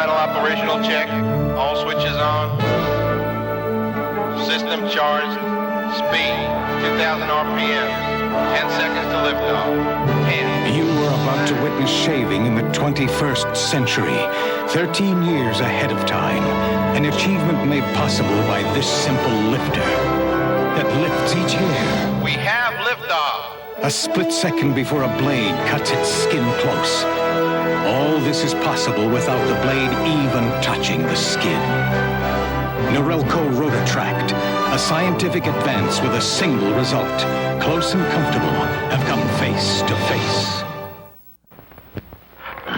final operational check. All switches on. System charged. Speed 2,000 RPM. 10 seconds to liftoff. 10. You were about to witness shaving in the 21st century, 13 years ahead of time. An achievement made possible by this simple lifter that lifts each hair. We have liftoff. A split second before a blade cuts its skin close. All this is possible without the blade even touching the skin. Norelco Rotatract, a scientific advance with a single result. Close and comfortable have come face to face.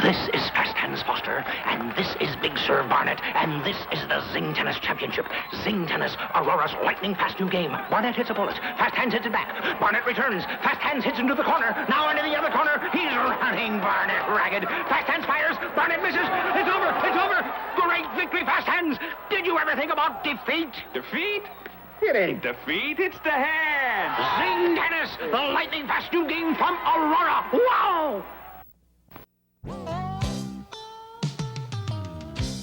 This is Fast Hands Foster, and this is Big Sir Barnett, and this is the Zing Tennis Championship. Zing Tennis, Aurora's lightning fast new game. Barnett hits a bullet. Fast Hands hits it back. Barnett returns. Fast Hands hits into the corner. Now into the other corner. He's running Barnett ragged. Fast Hands fires. Barnett misses. It's over. It's over. Great victory, Fast Hands. Did you ever think about defeat? Defeat? It ain't defeat, it's the hand. Zing Tennis, the lightning fast new game from Aurora. Wow!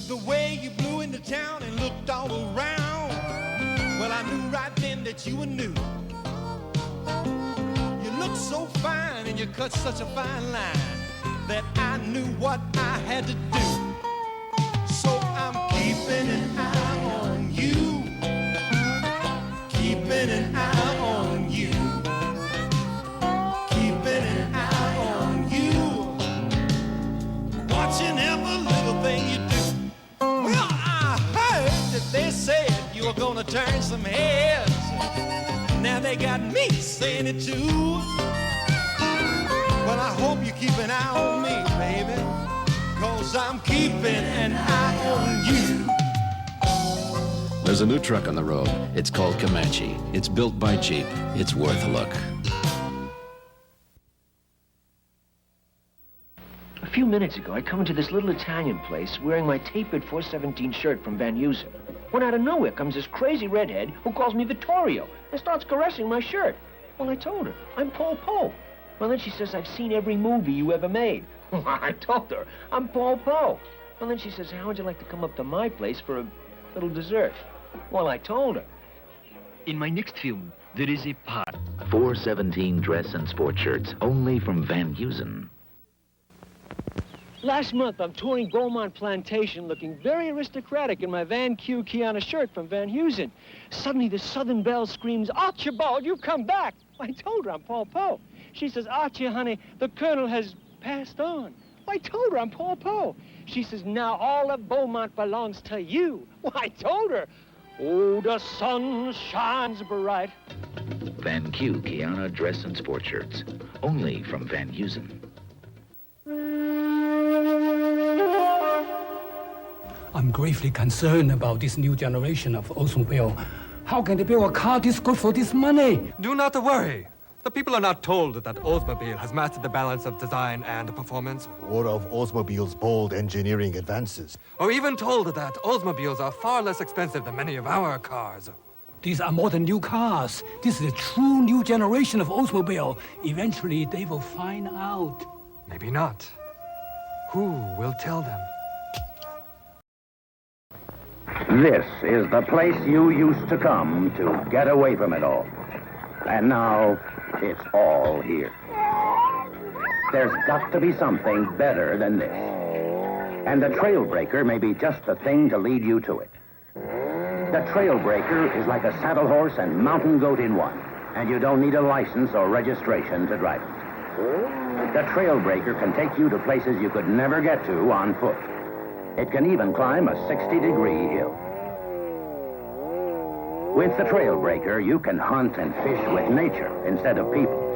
The way you blew into town and looked all around, well, I knew right then that you were new. You looked so fine and you cut such a fine line that I knew what I had to do. So I'm keeping an eye on you, keeping an eye on you, keeping an eye on you, watching every little thing you do. Well, I heard that they said you were gonna turn some heads. Now they got me saying it too. Well, I hope you keep an eye on me, baby, 'cause I'm keeping an eye on you. There's a new truck on the road. It's called Comanche. It's built by Jeep. It's worth a look. A few minutes ago, I come into this little Italian place wearing my tapered 417 shirt from Van Heusen. When out of nowhere comes this crazy redhead who calls me Vittorio and starts caressing my shirt. Well, I told her, I'm Paul Poe. Well, then she says, I've seen every movie you ever made. I told her, I'm Paul Poe. Well, then she says, how would you like to come up to my place for a little dessert? Well, I told her. In my next film, there is a part. 417 dress and sport shirts, only from Van Heusen. Last month, I'm touring Beaumont Plantation looking very aristocratic in my Van Q Kiana shirt from Van Heusen. Suddenly, the Southern Belle screams, Archibald, you've come back. I told her I'm Paul Poe. She says, Archie, honey, the Colonel has passed on. I told her I'm Paul Poe. She says, now all of Beaumont belongs to you. Well, I told her, oh, the sun shines bright. Van Q Kiana dress and sport shirts, only from Van Heusen. I'm gravely concerned about this new generation of Oldsmobile. How can they build a car this good for this money? Do not worry. The people are not told that Oldsmobile has mastered the balance of design and performance, or of Oldsmobile's bold engineering advances, or even told that Oldsmobiles are far less expensive than many of our cars. These are more than new cars. This is a true new generation of Oldsmobile. Eventually, they will find out. Maybe not. Who will tell them? This is the place you used to come to get away from it all. And now, it's all here. There's got to be something better than this. And the Trailbreaker may be just the thing to lead you to it. The Trailbreaker is like a saddle horse and mountain goat in one, and you don't need a license or registration to drive it. The Trailbreaker can take you to places you could never get to on foot. It can even climb a 60-degree hill. With the Trailbreaker, you can hunt and fish with nature instead of people.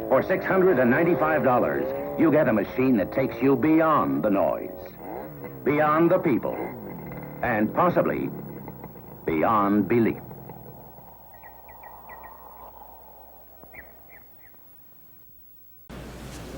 For $695, you get a machine that takes you beyond the noise, beyond the people, and possibly beyond belief.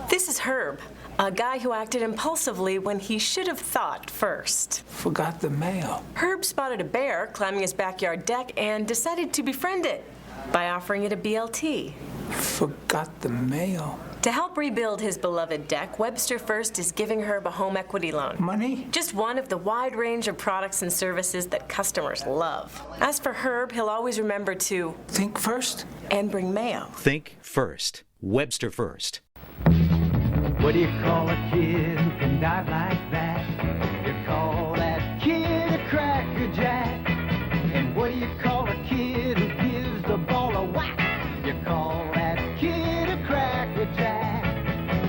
This is Herb, a guy who acted impulsively when he should have thought first. Forgot the mail. Herb spotted a bear climbing his backyard deck and decided to befriend it by offering it a BLT. Forgot the mail. To help rebuild his beloved deck, Webster First is giving Herb a home equity loan. Money? Just one of the wide range of products and services that customers love. As for Herb, he'll always remember to think first and bring mayo. Think first. Webster First. What do you call a kid who can dive like that? You call that kid a crackerjack. And what do you call a kid who gives the ball a whack? You call that kid a crackerjack.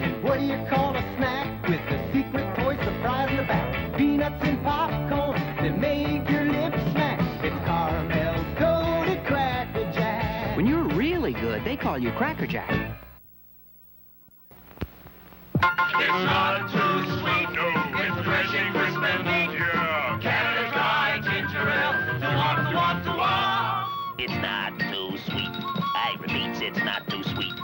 And what do you call a snack with the secret toy surprise in the back? Peanuts and popcorn that make your lips smack. It's caramel-coated crackerjack. When you're really good, they call you crackerjack. It's not too sweet, no. It's refreshing, crisp and neat. Yeah. Canada Dry Ginger Ale. It's not too sweet. I repeat, it's not too sweet.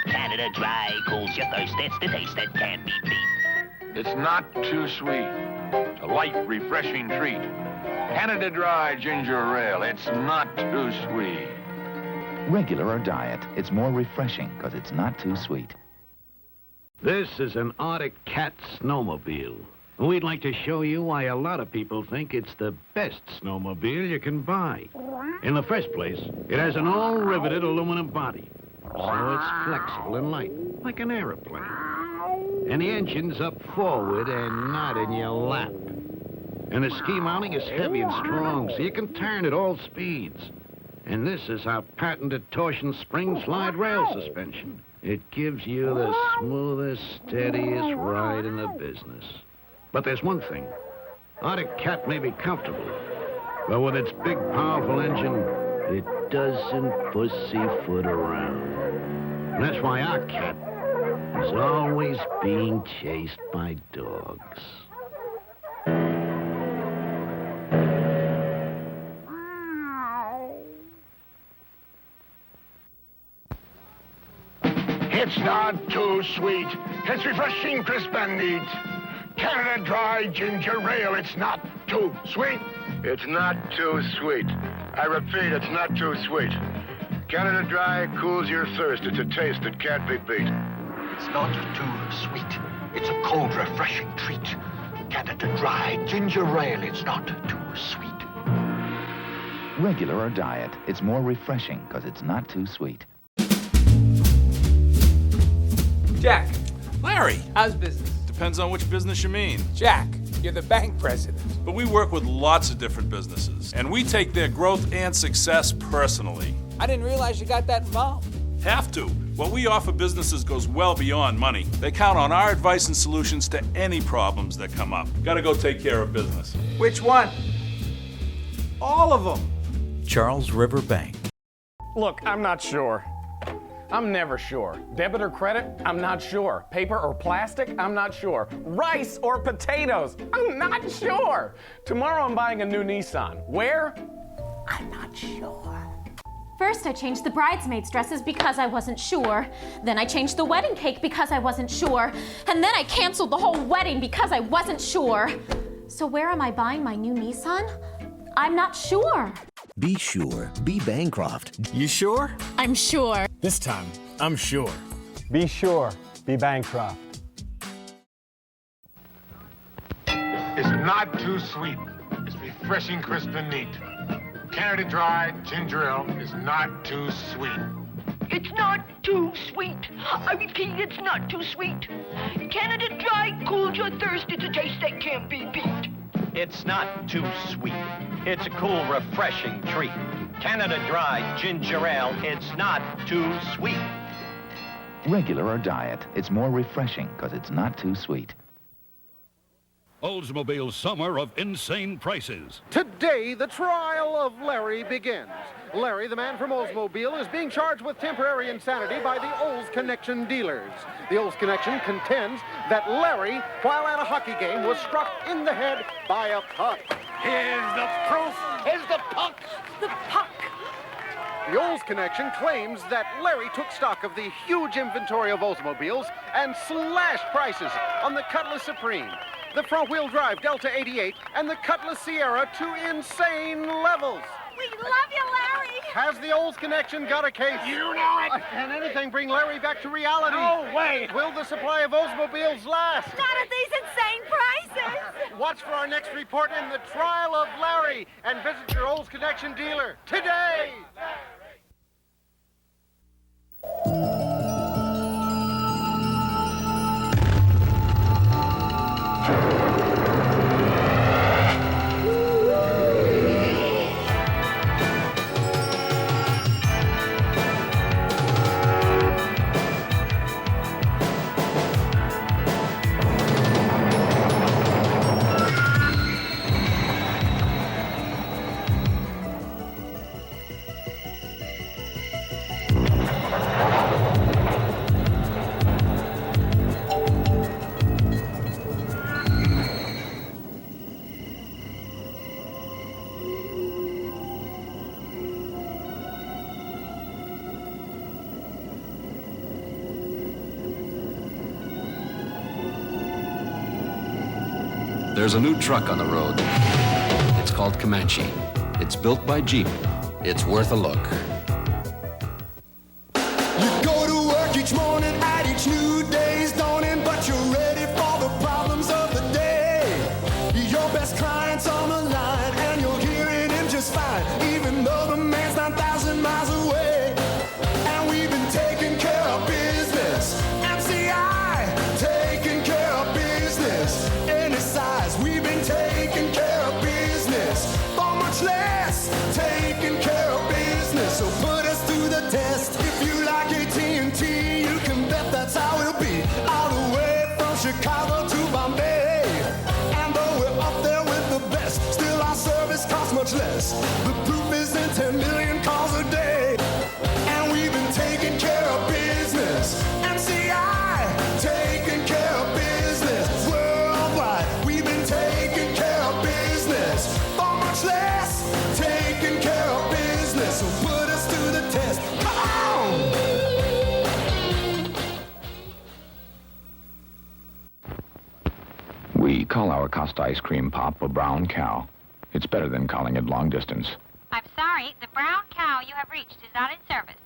Canada Dry cools your thirst. It's the taste that can't be beat. It's not too sweet. It's a light, refreshing treat. Canada Dry Ginger Ale. It's not too sweet. Regular or diet, it's more refreshing because it's not too sweet. This is an Arctic Cat snowmobile. We'd like to show you why a lot of people think it's the best snowmobile you can buy. In the first place, it has an all-riveted aluminum body, so it's flexible and light, like an airplane. And the engine's up forward and not in your lap. And the ski mounting is heavy and strong, so you can turn at all speeds. And this is our patented torsion spring slide rail suspension. It gives you the smoothest, steadiest ride in the business. But there's one thing. Arctic Cat may be comfortable, but with its big, powerful engine, it doesn't pussyfoot around. And that's why our cat is always being chased by dogs. It's not too sweet. It's refreshing, crisp and neat. Canada Dry Ginger Ale. It's not too sweet. It's not too sweet. I repeat, it's not too sweet. Canada Dry cools your thirst. It's a taste that can't be beat. It's not too sweet. It's a cold, refreshing treat. Canada Dry Ginger Ale. It's not too sweet. Regular or diet, it's more refreshing because it's not too sweet. Jack. Larry. How's business? Depends on which business you mean. Jack, you're the bank president. But we work with lots of different businesses, and we take their growth and success personally. I didn't realize you got that involved. Have to. What we offer businesses goes well beyond money. They count on our advice and solutions to any problems that come up. Gotta go take care of business. Which one? All of them. Charles River Bank. Look, I'm not sure. I'm never sure. Debit or credit? I'm not sure. Paper or plastic? I'm not sure. Rice or potatoes? I'm not sure. Tomorrow I'm buying a new Nissan. Where? I'm not sure. First, I changed the bridesmaids' dresses because I wasn't sure. Then I changed the wedding cake because I wasn't sure. And then I canceled the whole wedding because I wasn't sure. So where am I buying my new Nissan? I'm not sure. Be sure. Be Bancroft. You sure? I'm sure. This time, I'm sure. Be sure. Be Bancroft. It's not too sweet. It's refreshing, crisp and neat. Canada Dry Ginger Ale is not too sweet. It's not too sweet. I repeat, it's not too sweet. Canada Dry cools your thirst. It's a taste that can't be beat. It's not too sweet. It's a cool, refreshing treat. Canada Dry Ginger Ale. It's not too sweet. Regular or diet, it's more refreshing because it's not too sweet. Oldsmobile's summer of insane prices. Today, the trial of Larry begins. Larry, the man from Oldsmobile, is being charged with temporary insanity by the Olds Connection dealers. The Olds Connection contends that Larry, while at a hockey game, was struck in the head by a puck. Here's the proof. Here's the puck. The puck. The Olds Connection claims that Larry took stock of the huge inventory of Oldsmobiles and slashed prices on the Cutlass Supreme, the front-wheel drive Delta 88, and the Cutlass Sierra to insane levels. We love you, Larry. Has the Olds Connection got a case? You know it. Can anything bring Larry back to reality? No way. Will the supply of Oldsmobiles last? Not at these insane prices. Watch for our next report in the trial of Larry and visit your Olds Connection dealer today. There's a new truck on the road. It's called Comanche. It's built by Jeep. It's worth a look. You go to work each morning at each new day's dawning, but you're ready for the problems of the day. Your best client's on the line, and you're hearing him just fine, even though the man's 9,000 miles away. And we've been taking care of business. MCI, taking care of business. Any size, we've been taking care of business. For much less, taking care of business. So put us to the test. If you like AT&T, you can bet that's how it'll be. All the way from Chicago to Bombay. And though we're up there with the best, still our service costs much less. The proof is in 10 million calls a day. And we've been taking care of business. MCI, taking care of business. Worldwide, we've been taking care of business. For much less, taking care of business. So put us to the test. Come on! We call our Costa ice cream pop a brown cow. It's better than calling it long distance. I'm sorry, the brown cow you have reached is not in service.